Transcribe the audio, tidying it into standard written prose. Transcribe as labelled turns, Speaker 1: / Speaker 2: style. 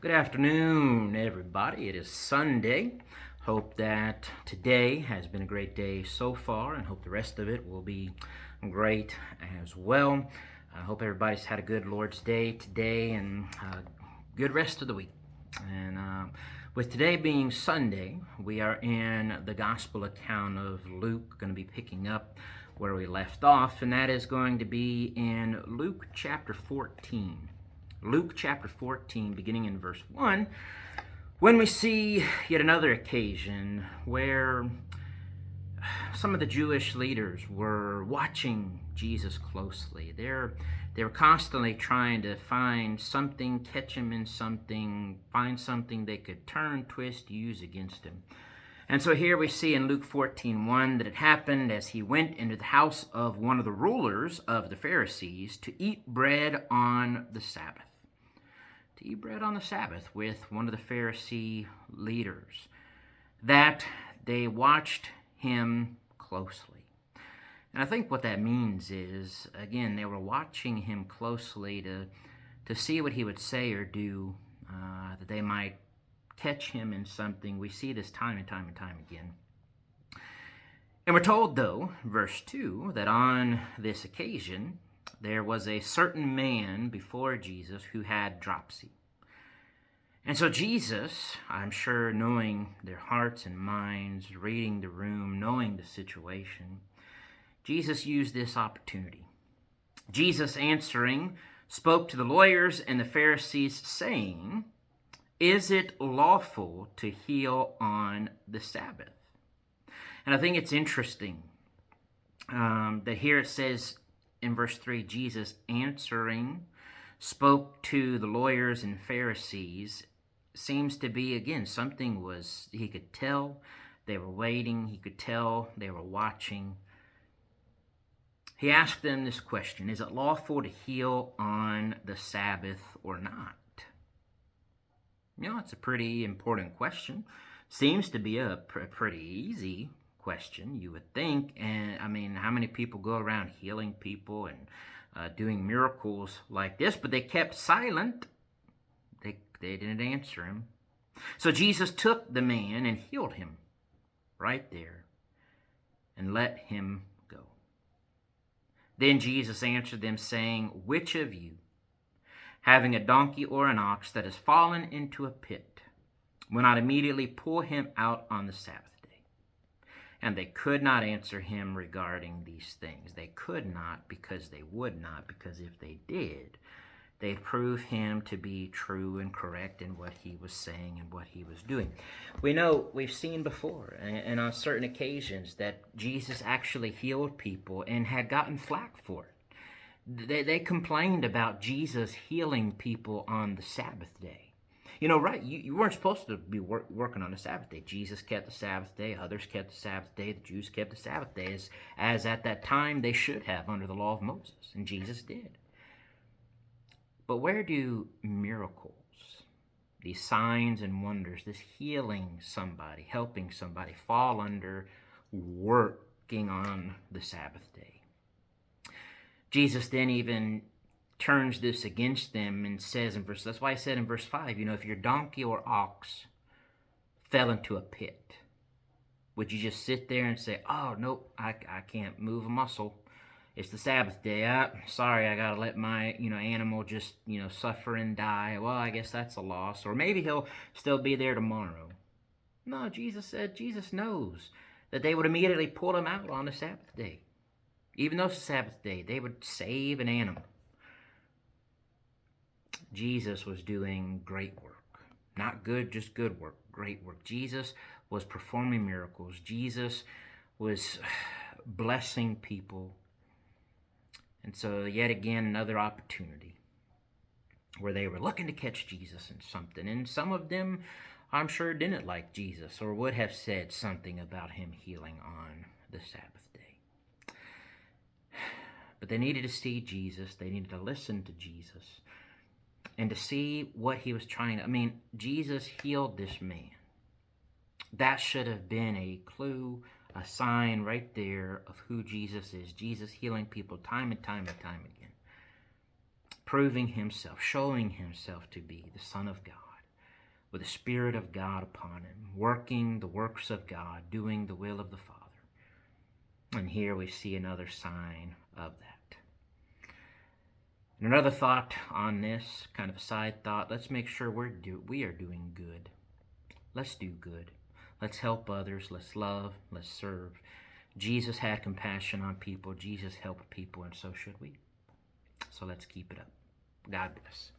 Speaker 1: Good afternoon, everybody. It is Sunday. Hope that today has been a great day so far, and hope the rest of it will be great as well. I hope everybody's had a good Lord's Day today and good rest of the week. And with today being Sunday, we are in the gospel account of Luke, going to be picking up where we left off, and that is going to be in Luke chapter 14. Luke chapter 14, beginning in verse 1, when we see yet another occasion where some of the Jewish leaders were watching Jesus closely. They were constantly trying to find something, catch him in something, find something they could turn, twist, use against him. And so here we see in Luke 14:1 that it happened as he went into the house of one of the rulers of the Pharisees to eat bread on the Sabbath. To eat bread on the Sabbath with one of the Pharisee leaders, that they watched him closely. And I think what that means is, again, they were watching him closely to see what he would say or do, that they might catch him in something. We see this time and time and time again. And we're told, though, verse 2, that on this occasion, there was a certain man before Jesus who had dropsy. And so Jesus, I'm sure knowing their hearts and minds, reading the room, knowing the situation, Jesus used this opportunity. Jesus answering spoke to the lawyers and the Pharisees, saying, "Is it lawful to heal on the Sabbath?" And I think it's interesting that here it says in verse 3, Jesus answering spoke to the lawyers and Pharisees. Seems to be, again, something was, he could tell they were waiting, he could tell they were watching. He asked them this question: is it lawful to heal on the Sabbath or not? It's a pretty important question. Seems to be a pretty easy question, you would think. And I mean, how many people go around healing people and doing miracles like this? But they kept silent. They didn't answer him. So Jesus took the man and healed him right there and let him go. Then Jesus answered them, saying, "Which of you, having a donkey or an ox that has fallen into a pit, will not immediately pull him out on the Sabbath day?" And they could not answer him regarding these things. They could not because they would not, because if they did, they'd prove him to be true and correct in what he was saying and what he was doing. We know, we've seen before, and on certain occasions, that Jesus actually healed people and had gotten flack for it. They complained about Jesus healing people on the Sabbath day. Right, you weren't supposed to be working on the Sabbath day. Jesus kept the Sabbath day, others kept the Sabbath day, the Jews kept the Sabbath day, as at that time they should have under the law of Moses, and Jesus did. But where do miracles, these signs and wonders, this healing somebody, helping somebody, fall under working on the Sabbath day? Jesus then even turns this against them and says that's why I said in verse 5, if your donkey or ox fell into a pit, would you just sit there and say, "Oh, nope, I can't move a muscle. It's the Sabbath day. Sorry, I got to let my, animal just, suffer and die. Well, I guess that's a loss. Or maybe he'll still be there tomorrow." No, Jesus knows that they would immediately pull him out on the Sabbath day. Even though it's the Sabbath day, they would save an animal. Jesus was doing great work. Not good, just good work. Great work. Jesus was performing miracles. Jesus was blessing people. And so yet again, another opportunity where they were looking to catch Jesus in something. And some of them, I'm sure, didn't like Jesus or would have said something about him healing on the Sabbath day. But they needed to see Jesus. They needed to listen to Jesus and to see what he was trying to... Jesus healed this man. That should have been a clue, a sign right there of who Jesus is. Jesus healing people time and time and time again. Proving himself, showing himself to be the Son of God. with the Spirit of God upon him, working the works of God, doing the will of the Father. And here we see another sign of that. And another thought on this, kind of a side thought, let's make sure we are doing good. Let's do good. Let's help others. Let's love. Let's serve. Jesus had compassion on people. Jesus helped people, and so should we. So let's keep it up. God bless.